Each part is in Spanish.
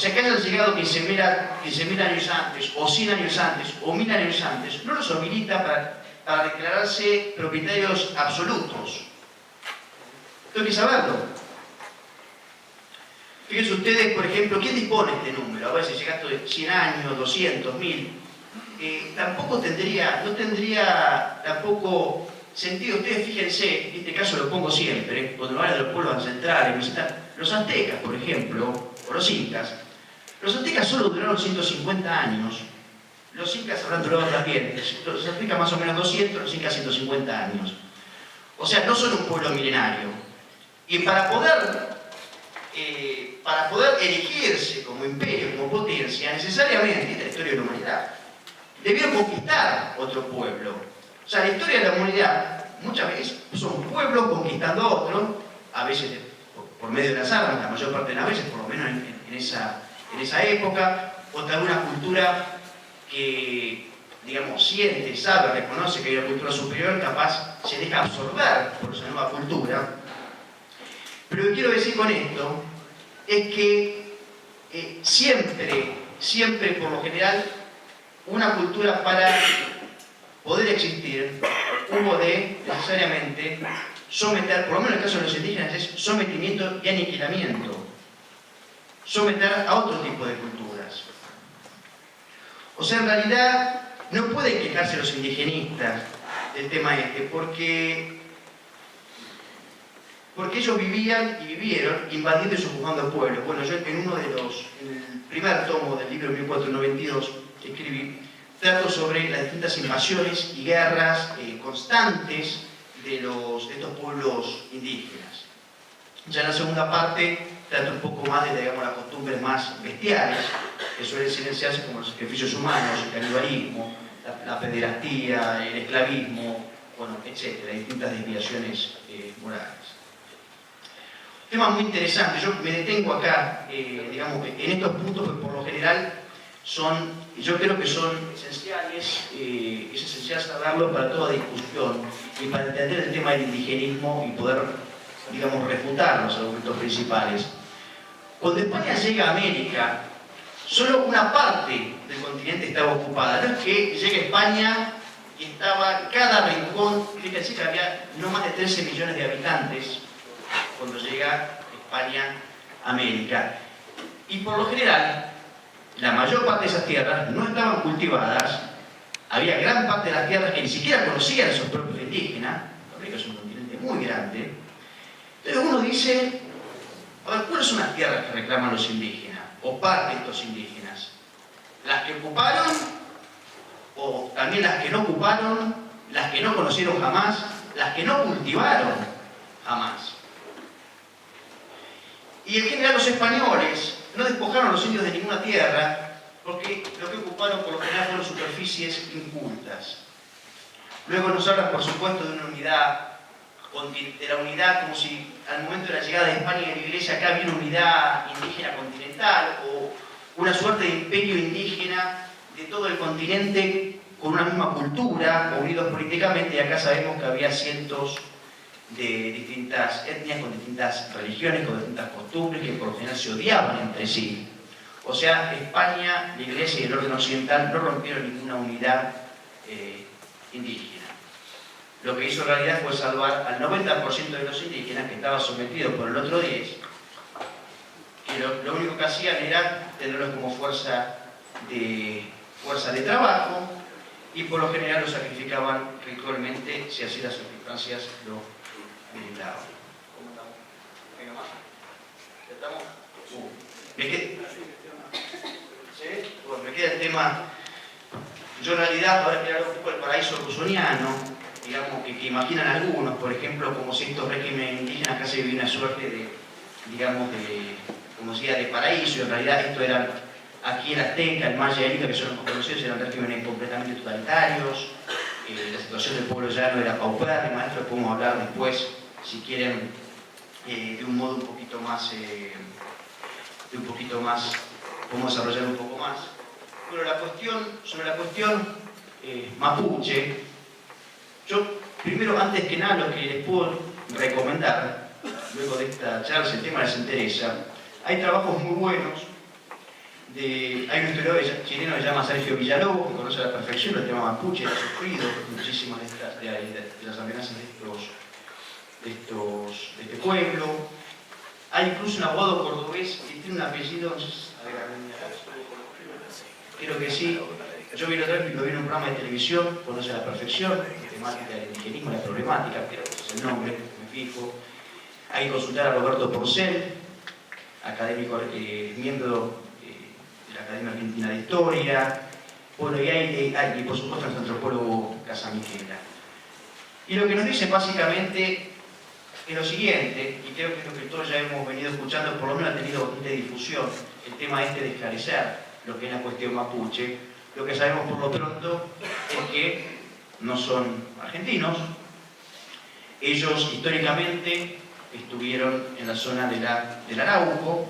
sea, que hayan llegado 15.000 años antes, o 100 años antes, o 1000 años antes, no los habilita para declararse propietarios absolutos. Tengo que saberlo. Fíjense ustedes, por ejemplo, ¿quién dispone de este número? A ver si llega de 100 años, 200, 1000. No tendría tampoco sentido. Ustedes fíjense, en este caso lo pongo siempre, cuando hablan de los pueblos ancestrales, visitan los aztecas, por ejemplo, o los incas. Los aztecas solo duraron 150 años. Los incas habrán durado también. Los aztecas más o menos 200, los incas 150 años. O sea, no son un pueblo milenario. Y para poder erigirse como imperio, como potencia, necesariamente, esta es la historia de la humanidad, debieron conquistar otro pueblo. O sea, la historia de la humanidad muchas veces son pueblos conquistando a otro, a veces por medio de las armas, la mayor parte de las veces, por lo menos en esa época, o de alguna cultura que, digamos, siente, sabe, reconoce que hay una cultura superior, capaz se deja absorber por esa nueva cultura. Pero lo que quiero decir con esto es que siempre, por lo general, una cultura para poder existir hubo de necesariamente someter, por lo menos en el caso de los indígenas, es sometimiento y aniquilamiento. Someter a otro tipo de culturas. O sea, en realidad no pueden quejarse los indigenistas del tema este, porque ellos vivían y vivieron invadiendo y sojuzgando pueblos. Bueno, yo en el primer tomo del libro 1492 que escribí, trato sobre las distintas invasiones y guerras constantes de estos pueblos indígenas. Ya en la segunda parte trato un poco más de, digamos, las costumbres más bestiales, que suelen silenciarse como los sacrificios humanos, el canibalismo, la pederastía, el esclavismo, bueno, etcétera, distintas desviaciones morales. Tema muy interesante, yo me detengo acá, digamos, en estos puntos que por lo general yo creo que son esenciales, es esencial saberlo para toda discusión y para entender el tema del indigenismo y poder, digamos, refutar los argumentos principales. Cuando España llega a América, solo una parte del continente estaba ocupada. No es que llega a España y estaba cada rincón, fíjense que había no más de 13 millones de habitantes cuando llega España a América. Y por lo general, la mayor parte de esas tierras no estaban cultivadas, había gran parte de las tierras que ni siquiera conocían a sus propios indígenas. América es un continente muy grande. Entonces uno dice, a ver, ¿cuáles son las tierras que reclaman los indígenas? O parte de estos indígenas. ¿Las que ocuparon? ¿O también las que no ocuparon? ¿Las que no conocieron jamás? ¿Las que no cultivaron jamás? Y en general los españoles no despojaron a los indios de ninguna tierra, porque lo que ocuparon por lo general fueron superficies incultas. Luego nos hablan, por supuesto, de una unidad, de la unidad como si al momento de la llegada de España y de la Iglesia acá había una unidad indígena continental o una suerte de imperio indígena de todo el continente con una misma cultura, unidos políticamente, y acá sabemos que había cientos de distintas etnias, con distintas religiones, con distintas costumbres, que por lo general se odiaban entre sí. O sea, España, la Iglesia y el orden occidental no rompieron ninguna unidad indígena. Lo que hizo en realidad fue salvar al 90% de los indígenas que estaban sometidos por el otro 10%, que lo único que hacían era tenerlos como fuerza de trabajo, y por lo general los sacrificaban ritualmente si así las circunstancias lo brindaban. ¿Cómo estamos? ¿Venga más? ¿Ya estamos? Bueno, me queda el tema. Yo en realidad, ahora quiero hablar un poco del paraíso rusoniano, digamos, que imaginan algunos, por ejemplo, como si estos regímenes indígenas casi vivían una suerte de, digamos, como decía, de paraíso, y en realidad esto eran, aquí el azteca, el maya y el inca, que son los más conocidos, eran regímenes completamente totalitarios. La situación del pueblo llano era paupérrima. Esto lo podemos hablar después, si quieren, de un modo un poquito más, podemos desarrollar un poco más. Pero sobre la cuestión mapuche, yo primero, antes que nada, lo que les puedo recomendar, luego de esta charla, si el tema les interesa, hay trabajos muy buenos Hay un historiador chileno que se llama Sergio Villalobos, que conoce a la perfección el tema mapuche, ha sufrido muchísimas de las amenazas de este pueblo. Hay incluso un abogado cordobés que tiene un apellido, creo que sí, yo vi otra vez, lo vi en un programa de televisión, conoce a la perfección la temática del indigenismo, la problemática, pero es el nombre, me fijo. Hay que consultar a Roberto Porcel, académico, miembro de la Academia Argentina de Historia. Bueno, y por supuesto nuestro antropólogo Casamiquela. Y lo que nos dice básicamente es lo siguiente, y creo que es lo que todos ya hemos venido escuchando, por lo menos ha tenido bastante difusión, el tema de esclarecer lo que es la cuestión mapuche. Lo que sabemos por lo pronto es que no son argentinos. Ellos históricamente estuvieron en la zona del Arauco,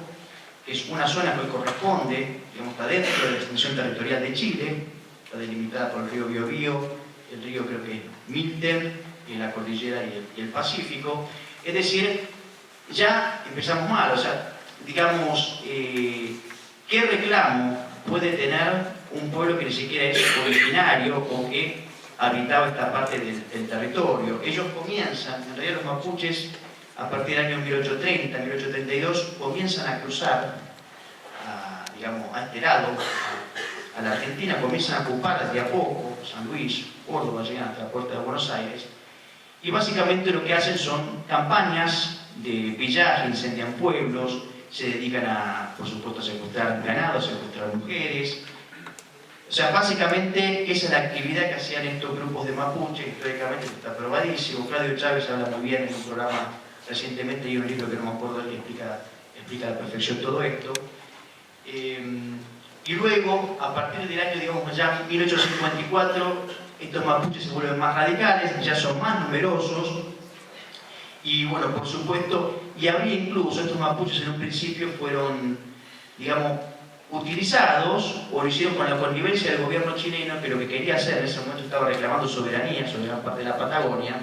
que es una zona que hoy corresponde, digamos, está dentro de la extensión territorial de Chile, está delimitada por el río Biobío, el río creo que es Milten, y la cordillera y el Pacífico. Es decir, ya empezamos mal, o sea, digamos, ¿qué reclamo puede tener un pueblo que ni siquiera es originario o que habitaba esta parte del territorio? Ellos comienzan, en realidad los mapuches, a partir del año 1830, 1832, comienzan a cruzar, digamos, a este lado, a la Argentina, comienzan a ocupar de a poco San Luis, Córdoba, llegan hasta la puerta de Buenos Aires, y básicamente lo que hacen son campañas de pillaje, incendian pueblos, se dedican a, por supuesto, a secuestrar ganado, a secuestrar mujeres. O sea, básicamente esa es la actividad que hacían estos grupos de mapuche, históricamente está probadísimo. Claudio Chávez habla muy bien en un programa recientemente, y un libro que no me acuerdo, que explica a la perfección todo esto. Y luego, a partir del año, digamos, ya 1854, estos mapuches se vuelven más radicales, ya son más numerosos, y bueno, por supuesto, y habría incluso, estos mapuches en un principio fueron, digamos, utilizados, o lo hicieron con la connivencia del gobierno chileno, que lo que quería hacer en ese momento estaba reclamando soberanía sobre gran parte de la Patagonia.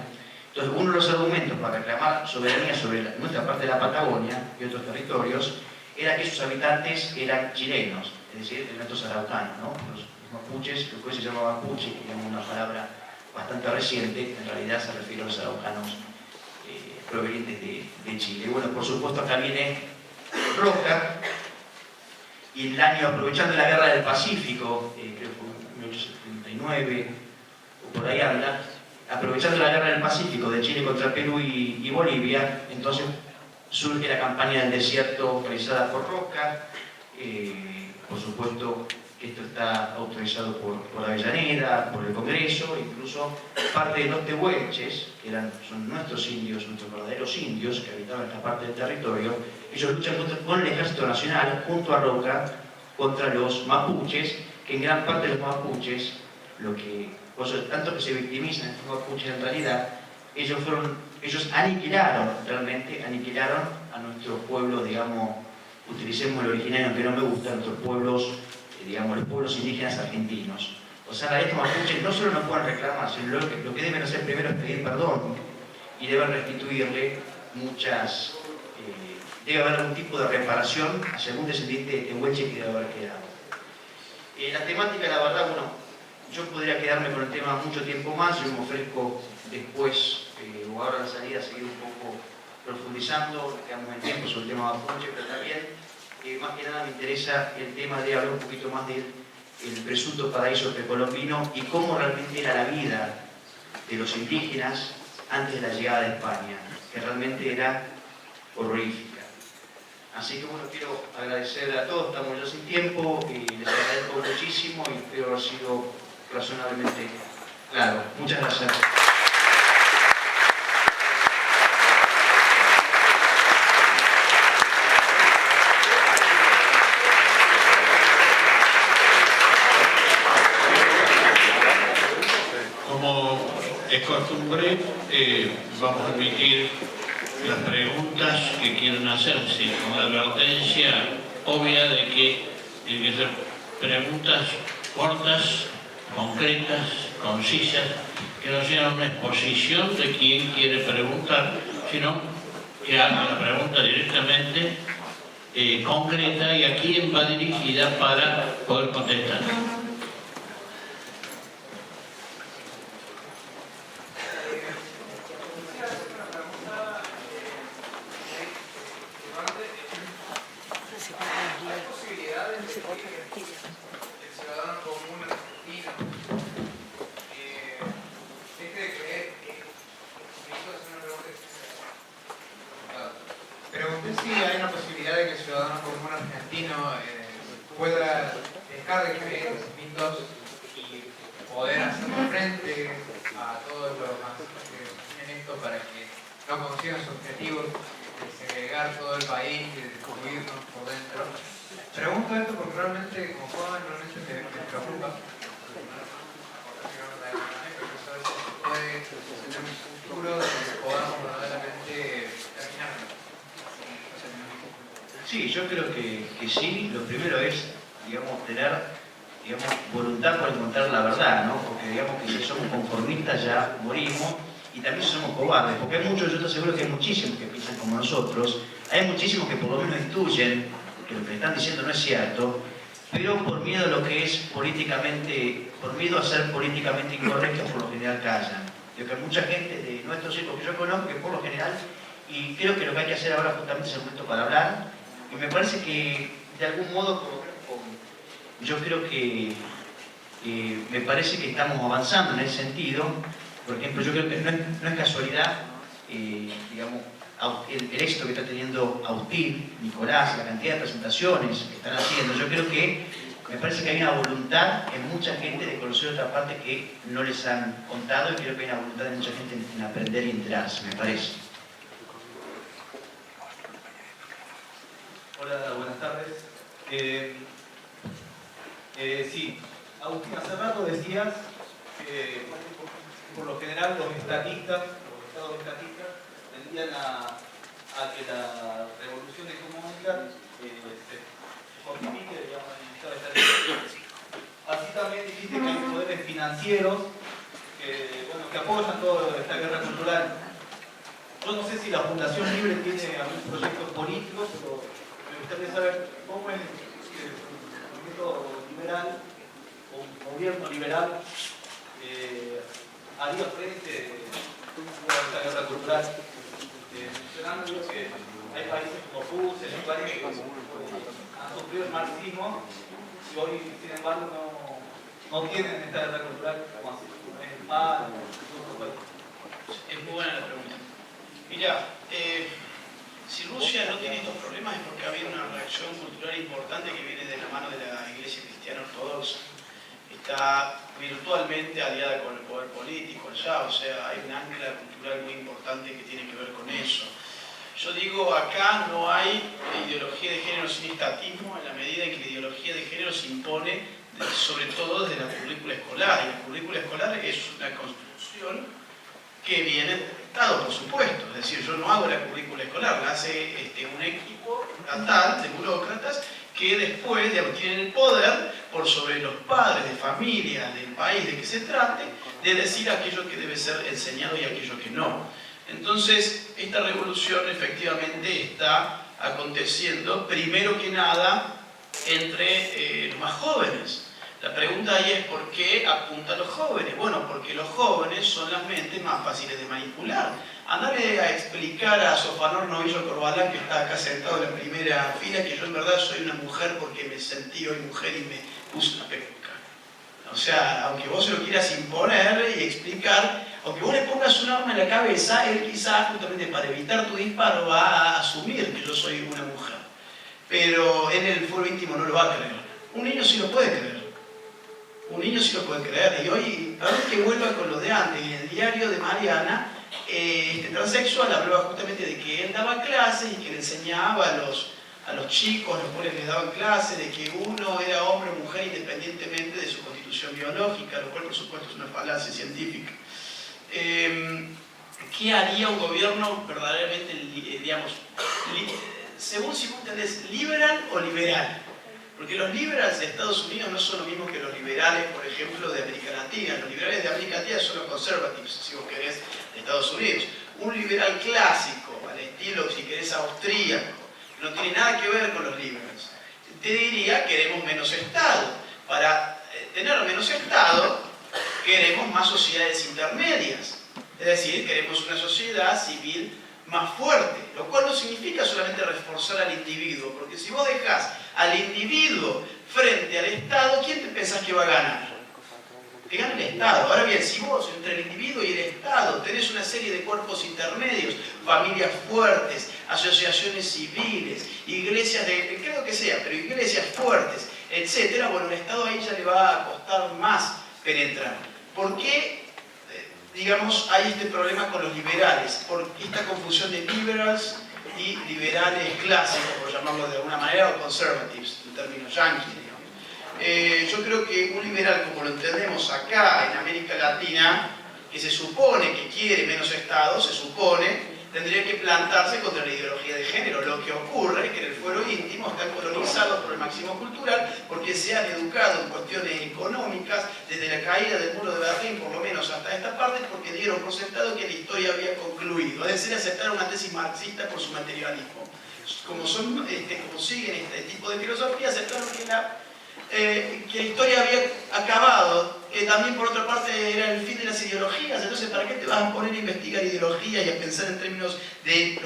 Entonces, uno de los argumentos para reclamar soberanía sobre nuestra parte de la Patagonia y otros territorios era que sus habitantes eran chilenos, es decir, elementos araucanos, ¿no? Los mapuches, lo que hoy se llama mapuche, que es una palabra bastante reciente, en realidad se refiere a los araucanos provenientes de Chile. Bueno, por supuesto acá viene Roca, y el año, aprovechando la guerra del Pacífico, creo que fue en 1879, o por ahí habla, aprovechando la guerra del Pacífico de Chile contra Perú y Bolivia, entonces surge la campaña del desierto realizada por Roca. Por supuesto que esto está autorizado por Avellaneda, por el Congreso, incluso parte de los tehuelches, que son nuestros indios, nuestros verdaderos indios que habitaban esta parte del territorio. Ellos luchan con el Ejército Nacional, junto a Roca, contra los mapuches, que en gran parte de los mapuches, tanto que se victimizan estos mapuches, en realidad, ellos aniquilaron a nuestro pueblo, digamos, utilicemos el originario, aunque no me gusta, nuestros pueblos, digamos, los pueblos indígenas argentinos. O sea, estos mapuches no solo no pueden reclamar, sino lo que deben hacer primero es pedir perdón, y deben restituirle debe haber algún tipo de reparación hacia algún descendiente de tehuelche que debe haber quedado. La temática, la verdad, bueno, yo podría quedarme con el tema mucho tiempo más. Yo me ofrezco después, o ahora a la salida, seguir un poco profundizando, quedamos en tiempo sobre el tema mapuche, pero también, más que nada, me interesa el tema de hablar un poquito más del presunto paraíso precolombino y cómo realmente era la vida de los indígenas antes de la llegada de España, que realmente era horrorífica. Así que bueno, quiero agradecer a todos, estamos ya sin tiempo, y les agradezco muchísimo y espero haber sido razonablemente claro. Muchas gracias. Como es costumbre, vamos a emitir las preguntas que quieran hacerse, con la advertencia obvia de que tienen que ser preguntas cortas, concretas, concisas, que no sean una exposición de quien quiere preguntar, sino que haga la pregunta directamente concreta y a quién va dirigida para poder contestar. Pregunté si hay una posibilidad de que el ciudadano común argentino pueda dejar de creer en mitos y poder hacer frente a todos los masistas que tienen esto para que no consigan sus objetivos de segregar todo el país y de destruirnos por dentro. Pregunto esto porque realmente, como joven, realmente me preocupa. Puede tener un futuro donde podamos verdaderamente terminar. Sí, yo creo que sí. Lo primero es, digamos, tener, digamos, voluntad por encontrar la verdad, ¿no? Porque, digamos, que si somos conformistas ya morimos, y también si somos cobardes, porque hay muchos, yo te aseguro que hay muchísimos que piensan como nosotros, hay muchísimos que por lo menos intuyen que lo que están diciendo no es cierto, pero por miedo a lo que es políticamente, por miedo a ser políticamente incorrectos, por lo general callan. Creo que hay mucha gente de nuestros hijos que yo conozco que por lo general, y creo que lo que hay que hacer ahora justamente es el momento para hablar, y me parece que de algún modo, yo creo que me parece que estamos avanzando en ese sentido. Por ejemplo, yo creo que no es casualidad, digamos, el éxito que está teniendo Agustín, Nicolás, la cantidad de presentaciones que están haciendo. Yo creo que me parece que hay una voluntad en mucha gente de conocer otra parte que no les han contado, y creo que hay una voluntad de mucha gente en aprender y enterarse, me parece. Hola, buenas tardes. Sí, Agustín, hace rato decías que por lo general los estatistas, los estados estatistas, tendían a que la revolución económica se fortifique, digamos, en el estado estatístico. Así también dijiste que hay poderes financieros que apoyan toda esta guerra cultural. Yo no sé si la Fundación Libre tiene algún proyecto político, pero me gustaría saber cómo el movimiento liberal o un gobierno liberal haría frente a esta guerra cultural. Mencionando que hay países como Rusia, hay países que han sufrido el marxismo y hoy, sin embargo, no tienen esta guerra cultural como así, como en España o otros países. Es muy buena la pregunta. Mira, si Rusia no tiene estos problemas es porque ha habido una reacción cultural importante que viene de la mano de la Iglesia Cristiana Ortodoxa. Está virtualmente aliada con el poder político allá, o sea, hay un ancla cultural muy importante que tiene que ver con eso. Yo digo, acá no hay ideología de género sin estatismo, en la medida en que la ideología de género se impone, sobre todo desde la currícula escolar, y la currícula escolar es una construcción que viene del Estado, por supuesto. Es decir, yo no hago la currícula escolar, la hace un equipo estatal de burócratas que después tienen el poder, por sobre los padres de familia del país de que se trate, de decir aquello que debe ser enseñado y aquello que no. Entonces, esta revolución efectivamente está aconteciendo, primero que nada, entre los más jóvenes. La pregunta ahí es ¿por qué apunta a los jóvenes? Bueno, porque los jóvenes son las mentes más fáciles de manipular. Andale a explicar a Sofanor Novillo Corbalán, que está acá sentado en la primera fila, que yo en verdad soy una mujer porque me sentí hoy mujer y me puse una peluca. O sea, aunque vos se lo quieras imponer y explicar, aunque vos le pongas un arma en la cabeza, él quizás justamente para evitar tu disparo va a asumir que yo soy una mujer. Pero en el foro íntimo no lo va a creer. Un niño sí lo puede creer. Un niño sí lo puede creer. Y hoy, a ver que vuelva con lo de antes, en el diario de Mariana, este transexual hablaba justamente de que él daba clases y que le enseñaba a los chicos, a los cuales les daban clases, de que uno era hombre o mujer independientemente de su constitución biológica, lo cual por supuesto es una falacia científica. ¿Qué haría un gobierno verdaderamente, digamos, según si vos entendés, liberal o liberal? Porque los liberales de Estados Unidos no son lo mismo que los liberales, por ejemplo, de América Latina. Los liberales de América Latina son los conservativos, si vos querés, de Estados Unidos. Un liberal clásico, al estilo, si querés, austríaco, no tiene nada que ver con los liberals. Te diría, queremos menos Estado. Para tener menos Estado, queremos más sociedades intermedias. Es decir, queremos una sociedad civil más fuerte, lo cual no significa solamente reforzar al individuo, porque si vos dejás al individuo frente al Estado, ¿quién te pensás que va a ganar? Te gana el Estado. Ahora bien, si vos entre el individuo y el Estado tenés una serie de cuerpos intermedios, familias fuertes, asociaciones civiles, iglesias de, creo que sea, pero iglesias fuertes, etcétera, bueno, el Estado ahí ya le va a costar más penetrar. ¿Por qué, digamos, hay este problema con los liberales? Por esta confusión de liberals y liberales clásicos, por llamarlo de alguna manera, o conservatives, en términos yanquis, digamos. Yo creo que un liberal, como lo entendemos acá en América Latina, que se supone que quiere menos Estado, se supone, tendría que plantarse contra la ideología de género. Lo que ocurre es que en el fuero íntimo están colonizados por el marxismo cultural porque se han educado en cuestiones económicas desde la caída del muro de Berlín, por lo menos hasta esta parte, porque dieron por sentado que la historia había concluido. Es decir, aceptaron una tesis marxista por su materialismo. Como siguen este tipo de filosofía, aceptaron que la historia había acabado, que también por otra parte era el fin de las ideologías. Entonces, ¿para qué te vas a poner a investigar ideología y a pensar en términos de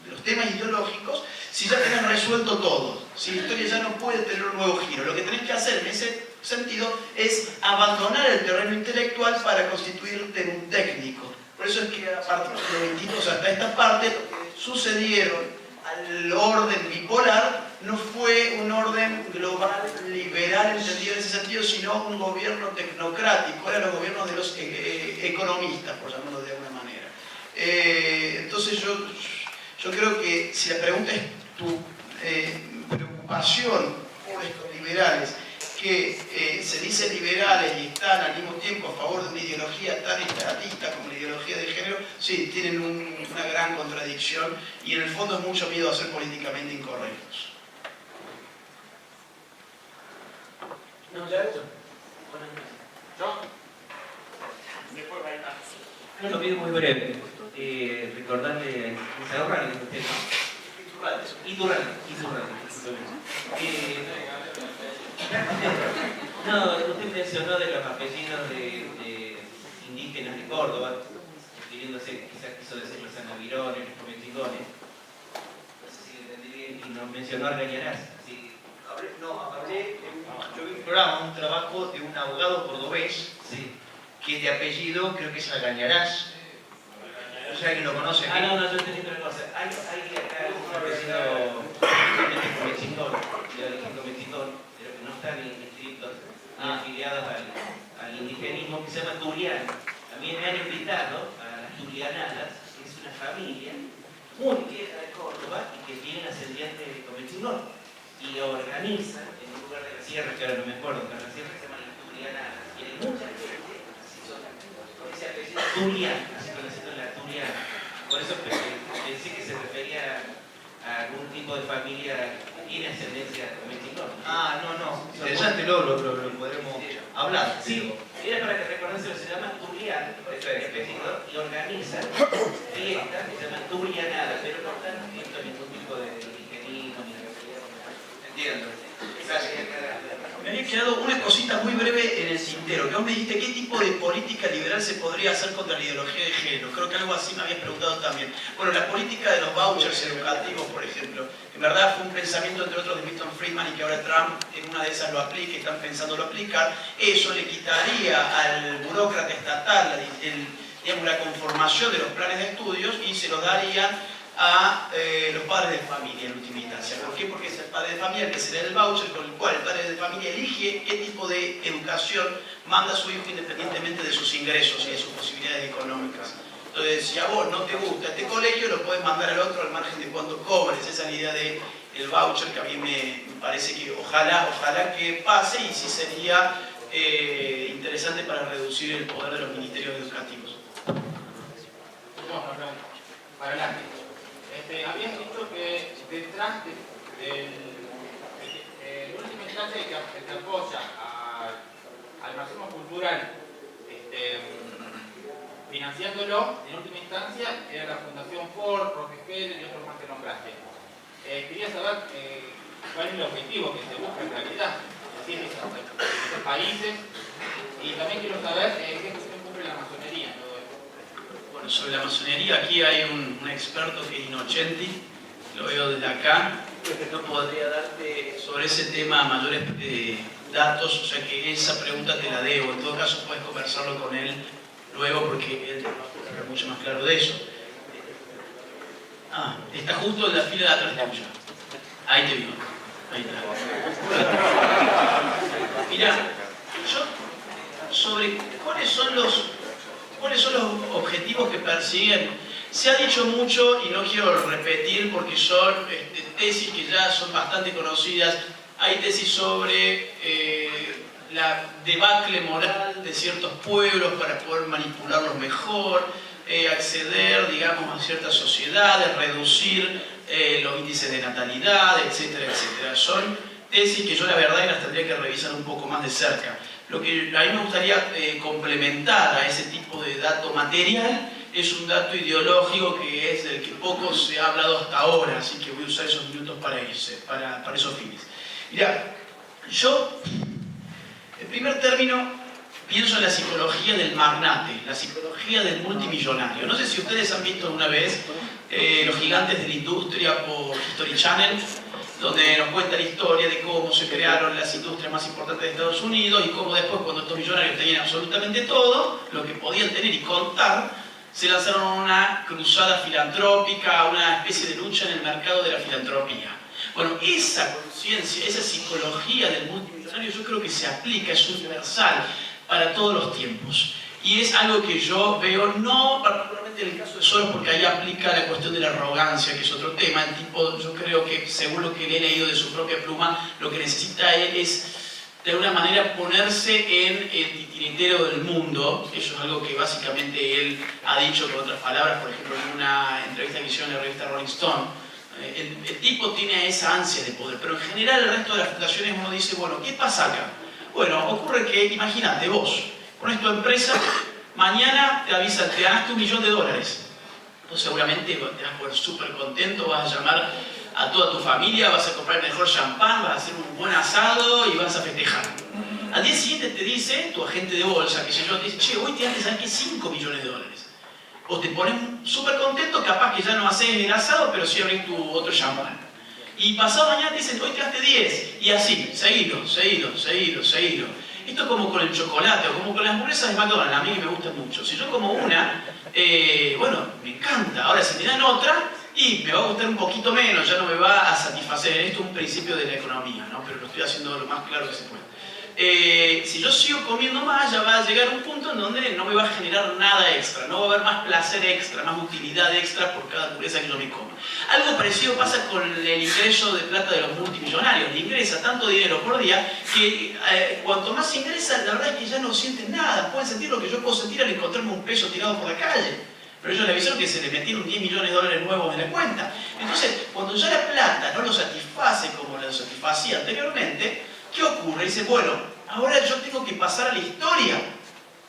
los temas ideológicos si ya tenés resuelto todo? Si la historia ya no puede tener un nuevo giro. Lo que tenés que hacer en ese sentido es abandonar el terreno intelectual para constituirte en un técnico. Por eso es que a partir del 22 hasta esta parte, lo que sucedieron al orden bipolar no fue un orden global, liberal, entendido en ese sentido, sino un gobierno tecnocrático, eran los gobiernos de los economistas, por llamarlo de alguna manera. Entonces yo creo que si la pregunta es tu preocupación por estos liberales, que se dicen liberales y están al mismo tiempo a favor de una ideología tan estatista como la ideología de género, sí, tienen una gran contradicción y en el fondo es mucho miedo a ser políticamente incorrectos. No, ya hecho. ¿Yo? No, lo pido muy breve. Recordarle a Iturralde, usted, ¿no? Iturralde. No, usted mencionó de los apellidos de indígenas de Córdoba, refiriéndose, quizás quiso decir los anavirones, los comentingones. No sé si entendí bien, y nos mencionó Argañarás. Yo vi un programa, un trabajo de un abogado cordobés, Sí. que de apellido creo que es Algañarás. No sé si lo conoce. No, yo entendí otra cosa. Hay acá un apellido comechingón, de origen comechingón, pero que no están inscritos ni afiliados al indigenismo, que se llama Turiano. También me han invitado a las Turianadas, que es una familia muy vieja de Córdoba y que tiene ascendiente de comechingón. Y organizan en un lugar de la sierra, que ahora no me acuerdo, pero la sierra se llama las Turianadas. Y hay mucha gente, así son, con ese apellido Turiano, así conocido en la Turiana. Por eso pensé que se refería a algún tipo de familia que tiene ascendencia comechingón. No. Interesante, lo podremos hablar. Sí, era para que reconozcan, se llama Turiano, y organizan fiestas que se llaman Turianadas, pero no están inscritos en ningún tipo de indigenismo ni de Entiendo. Me había quedado una cosita muy breve en el tintero, que vos me dijiste qué tipo de política liberal se podría hacer contra la ideología de género. Creo que algo así me habías preguntado también. Bueno, la política de los vouchers educativos, por ejemplo, en verdad fue un pensamiento entre otros de Milton Friedman y que ahora Trump en una de esas lo aplique, están pensándolo aplicar. Eso le quitaría al burócrata estatal digamos, la conformación de los planes de estudios y se los darían a los padres de familia en última instancia. ¿Por qué? Porque es el padre de familia el que se le da el voucher con el cual el padre de familia elige qué tipo de educación manda a su hijo independientemente de sus ingresos y de sus posibilidades económicas. Entonces, si a vos no te gusta este colegio, lo puedes mandar al otro al margen de cuánto cobres. Esa es la idea del voucher que a mí me parece que ojalá que pase y sí sería interesante para reducir el poder de los ministerios educativos. Para adelante. Habías dicho que detrás en última instancia que te apoya al marxismo cultural, financiándolo, en última instancia era la Fundación Ford, Rockefeller y otros más que nombraste. quería saber cuál es el objetivo que se busca en realidad, es decir, en estos países, y también quiero saber qué función cumple la masonería en todo esto. Bueno, sobre la masonería, aquí hay un experto que es Innocenti, lo veo desde acá, no podría darte sobre ese tema mayores datos, o sea que esa pregunta te la debo, en todo caso puedes conversarlo con él luego porque él te va a hablar mucho más claro de eso. Ah, está justo en la fila de atrás tuya. Ahí te digo. Ahí está. Mirá, yo sobre cuáles son los objetivos que persiguen, se ha dicho mucho y no quiero repetir porque son tesis que ya son bastante conocidas. Hay tesis sobre la debacle moral de ciertos pueblos para poder manipularlos mejor, acceder, digamos, a ciertas sociedades, reducir los índices de natalidad, etcétera, etcétera. Son tesis que yo la verdad las tendría que revisar un poco más de cerca. Lo que a mí me gustaría complementar a ese tipo de dato material es un dato ideológico que es del que poco se ha hablado hasta ahora, así que voy a usar esos minutos para esos fines. Mirá, yo, en primer término, pienso en la psicología del magnate, la psicología del multimillonario. No sé si ustedes han visto alguna vez Los gigantes de la industria por History Channel, donde nos cuenta la historia de cómo se crearon las industrias más importantes de Estados Unidos y cómo después, cuando estos millonarios tenían absolutamente todo, lo que podían tener y contar, se lanzaron a una cruzada filantrópica, una especie de lucha en el mercado de la filantropía. Bueno, esa conciencia, esa psicología del multimillonario yo creo que se aplica, es universal para todos los tiempos. Y es algo que yo veo, no particularmente en el caso de Soros, porque ahí aplica la cuestión de la arrogancia, que es otro tema. El tipo, yo creo que, según lo que le he leído de su propia pluma, lo que necesita él es, de alguna manera, ponerse en el titiritero del mundo. Eso es algo que básicamente él ha dicho con otras palabras, por ejemplo, en una entrevista que hicieron en la revista Rolling Stone. El tipo tiene esa ansia de poder, pero en general el resto de las fundaciones uno dice, bueno, ¿qué pasa acá? Bueno, ocurre que, imagínate, vos pones tu empresa, mañana te avisan, te ganaste $1 millón. Vos seguramente te vas a poner súper contento, vas a llamar a toda tu familia, vas a comprar el mejor champán, vas a hacer un buen asado y vas a festejar. Al día siguiente te dice, tu agente de bolsa, que sé yo, te dice, che, hoy te antes saqué $5 millones. Vos te pones súper contento, capaz que ya no haces el asado, pero sí abrís tu otro champán. Y pasado mañana te dicen, hoy te gasté 10. Y así, seguido. Esto es como con el chocolate o como con las hamburguesas de McDonald's, a mí me gusta mucho. Si yo como una, bueno, me encanta. Ahora, si me dan otra, y me va a gustar un poquito menos, ya no me va a satisfacer. Esto es un principio de la economía, ¿no? Pero lo estoy haciendo lo más claro que se puede. Si yo sigo comiendo más, ya va a llegar un punto en donde no me va a generar nada extra, no va a haber más placer extra, más utilidad extra por cada hamburguesa que yo me como. Algo parecido pasa con el ingreso de plata de los multimillonarios. Le ingresa tanto dinero por día que cuanto más ingresa, la verdad es que ya no sienten nada. Pueden sentir lo que yo puedo sentir al encontrarme un peso tirado por la calle. Pero ellos le avisaron que se le metieron $10 millones nuevos en la cuenta. Entonces, cuando ya la plata no lo satisface como lo satisfacía anteriormente, ¿qué ocurre? Dice, bueno, ahora yo tengo que pasar a la historia.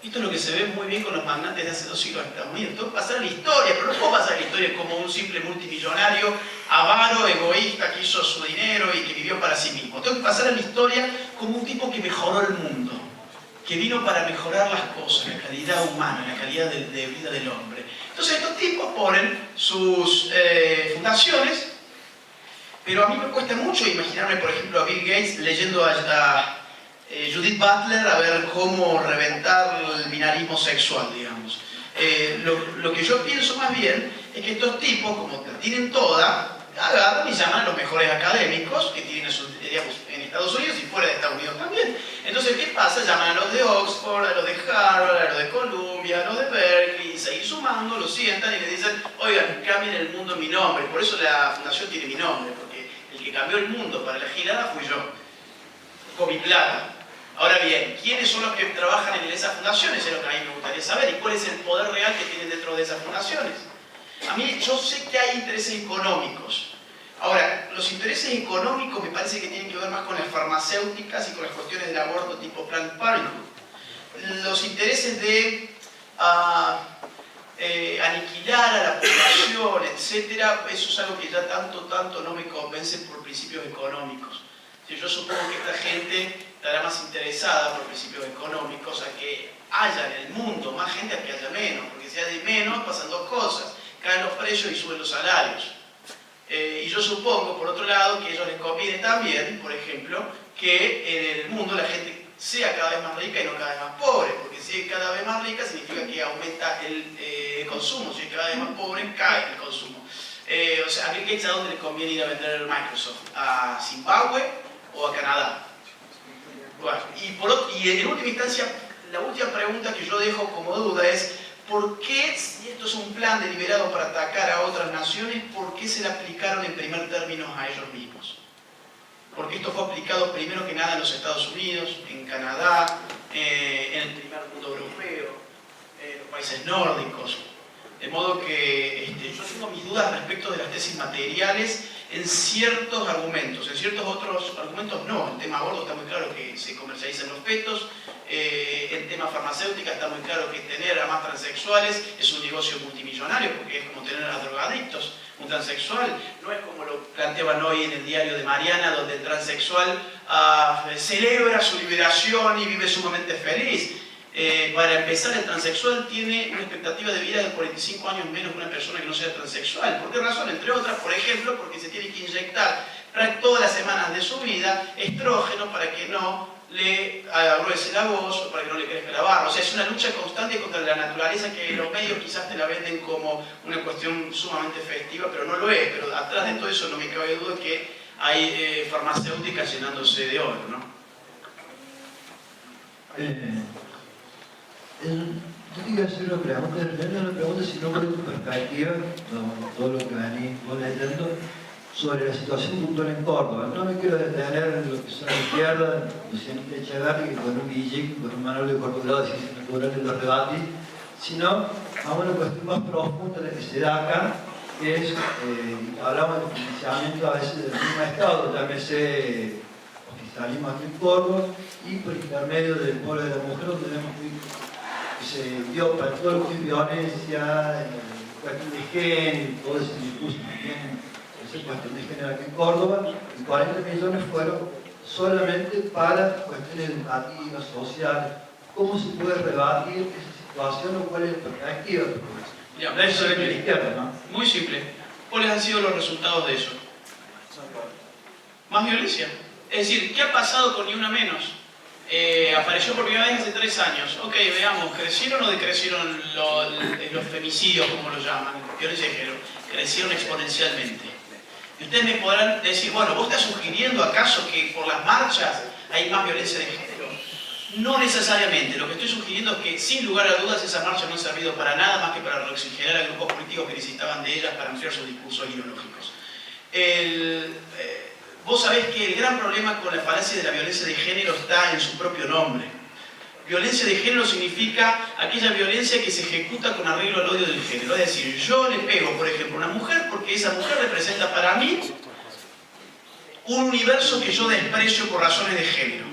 Esto es lo que se ve muy bien con los magnates de hace 2 siglos en Estados Unidos. Tengo que pasar a la historia, pero no puedo pasar a la historia como un simple multimillonario, avaro, egoísta, que hizo su dinero y que vivió para sí mismo. Tengo que pasar a la historia como un tipo que mejoró el mundo, que vino para mejorar las cosas, la calidad humana, la calidad de vida del hombre. Entonces estos tipos ponen sus fundaciones. Pero a mí me cuesta mucho imaginarme, por ejemplo, a Bill Gates leyendo a Judith Butler a ver cómo reventar el binarismo sexual, digamos. Lo que yo pienso más bien es que estos tipos, como la tienen toda, agarran y llaman a los mejores académicos que tienen, digamos, en Estados Unidos y fuera de Estados Unidos también. Entonces, ¿qué pasa? Llaman a los de Oxford, a los de Harvard, a los de Columbia, a los de Berkeley, y seguir sumando, los sientan y le dicen, oigan, cambien el mundo en mi nombre. Por eso la fundación tiene mi nombre, porque el que cambió el mundo para la girada fui yo, con mi plata. Ahora bien, ¿quiénes son los que trabajan en esas fundaciones? Es lo que a mí me gustaría saber. ¿Y cuál es el poder real que tienen dentro de esas fundaciones? A mí, yo sé que hay intereses económicos. Ahora, los intereses económicos me parece que tienen que ver más con las farmacéuticas y con las cuestiones del aborto tipo Planned Parenthood. Los intereses de aniquilar a la población, etcétera, eso es algo que ya tanto no me convence por principios económicos. Yo supongo que esta gente estará más interesada por principios económicos a que haya en el mundo más gente a que haya menos, porque si hay menos pasan dos cosas, caen los precios y suben los salarios. Y yo supongo, por otro lado, que a ellos les conviene también, por ejemplo, que en el mundo la gente sea cada vez más rica y no cada vez más pobre, porque si es cada vez más rica significa que aumenta el consumo, si es cada vez más pobre cae el consumo. O sea, ¿a Bill Gates a dónde le conviene ir a vender Microsoft? ¿A Zimbabue o a Canadá? Bueno, y en última instancia, la última pregunta que yo dejo como duda es ¿por qué, si esto es un plan deliberado para atacar a otras naciones, por qué se le aplicaron en primer término a ellos mismos? Porque esto fue aplicado primero que nada en los Estados Unidos, en Canadá, en el primer mundo europeo, en los países nórdicos. De modo que yo tengo mis dudas respecto de las tesis materiales en ciertos argumentos, en ciertos otros argumentos no. El tema aborto está muy claro que se comercializan los fetos, el tema farmacéutica está muy claro que tener a más transexuales es un negocio multimillonario porque es como tener a drogadictos. Un transexual no es como lo planteaban hoy en el diario de Mariana, donde el transexual celebra su liberación y vive sumamente feliz. Para empezar, el transexual tiene una expectativa de vida de 45 años menos que una persona que no sea transexual. ¿Por qué razón? Entre otras, por ejemplo, porque se tiene que inyectar todas las semanas de su vida estrógeno para que no le agruese la voz o para que no le crezca la barba. O sea, es una lucha constante contra la naturaleza que los medios quizás te la venden como una cuestión sumamente festiva, pero no lo es. Pero atrás de todo eso no me cabe duda que hay farmacéuticas llenándose de oro, ¿no? Yo te iba a hacer una pregunta, si no con tu perspectiva, todo lo que venís vos leyendo, sobre la situación puntual en Córdoba. No me quiero detener en lo que son la izquierda, Luciano Echeverri, que con un Villic, con un Manuel de Cordoba, de Ciencias Naturales lo rebatí, sino a una cuestión más profunda de que se da acá, que es, hablamos del financiamiento a veces del mismo Estado, llámese oficialismo aquí en Córdoba, y por intermedio del pueblo de la mujer, donde vemos que se dio para todo lo que es violencia, cuestión de género, todo ese discurso que tienen, esa cuestión de género aquí en Córdoba, y 40 millones fueron solamente para cuestiones educativas, sociales. ¿Cómo se puede rebatir esa situación o cuál es la perspectiva? Ya, Eso es de la izquierda, ¿no? Muy simple. ¿Cuáles han sido los resultados de eso? Más violencia. Es decir, ¿qué ha pasado con Ni Una Menos? Apareció por primera vez hace 3 años. Ok, veamos, ¿crecieron o decrecieron los femicidios, como lo llaman? Violencia de género. Crecieron exponencialmente. Y ustedes me podrán decir, bueno, ¿vos estás sugiriendo acaso que por las marchas hay más violencia de género? No necesariamente. Lo que estoy sugiriendo es que, sin lugar a dudas, esas marchas no han servido para nada más que para reoxigenar a grupos políticos que necesitaban de ellas para ampliar sus discursos ideológicos. Vos sabés que el gran problema con la falacia de la violencia de género está en su propio nombre. Violencia de género significa aquella violencia que se ejecuta con arreglo al odio del género. Es decir, yo le pego, por ejemplo, a una mujer porque esa mujer representa para mí un universo que yo desprecio por razones de género.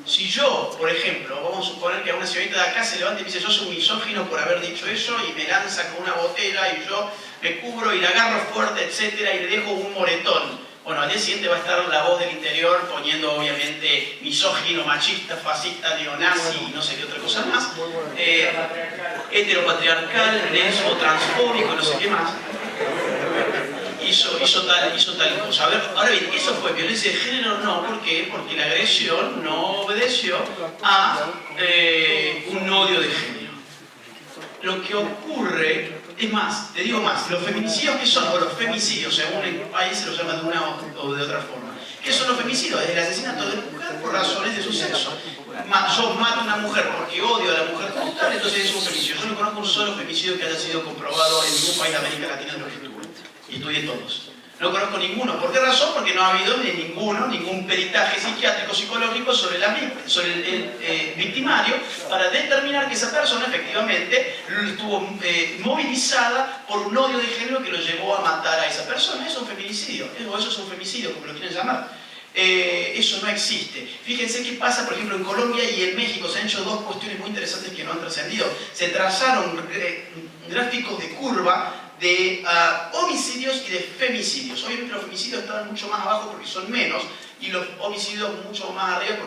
Si yo, por ejemplo, vamos a suponer que a una señorita de acá se levanta y me dice yo soy un misógino por haber dicho eso y me lanza con una botella y yo me cubro y la agarro fuerte, etcétera, y le dejo un moretón. Bueno, al día siguiente va a estar la voz del interior poniendo obviamente misógino, machista, fascista, neonazi y no sé qué otra cosa más. Heteropatriarcal, lesbo, transfóbico, no sé qué más. Hizo tal cosa. A ver, ahora bien, ¿eso fue violencia de género? No, ¿por qué? Porque la agresión no obedeció a un odio de género. Lo que ocurre, es más, te digo más, los feminicidios, ¿qué son? O los femicidios, según el país se los llama de una o de otra forma. ¿Qué son los femicidios? Es el asesinato de mujer por razones de su sexo. Yo mato a una mujer porque odio a la mujer como tal, entonces es un femicidio. Yo no conozco un solo femicidio que haya sido comprobado en ningún país de América Latina de los que estuve. Y estudié todos. No conozco ninguno. ¿Por qué razón? Porque no ha habido ningún peritaje psiquiátrico psicológico sobre el victimario para determinar que esa persona efectivamente estuvo movilizada por un odio de género que lo llevó a matar a esa persona. Eso es un feminicidio, o eso es un femicidio, como lo quieren llamar. eso no existe. Fíjense qué pasa, por ejemplo, en Colombia y en México. Se han hecho dos cuestiones muy interesantes que no han trascendido. Se trazaron gráficos de curva de homicidios y de femicidios. Obviamente los femicidios están mucho más abajo porque son menos, y los homicidios mucho más arriba porque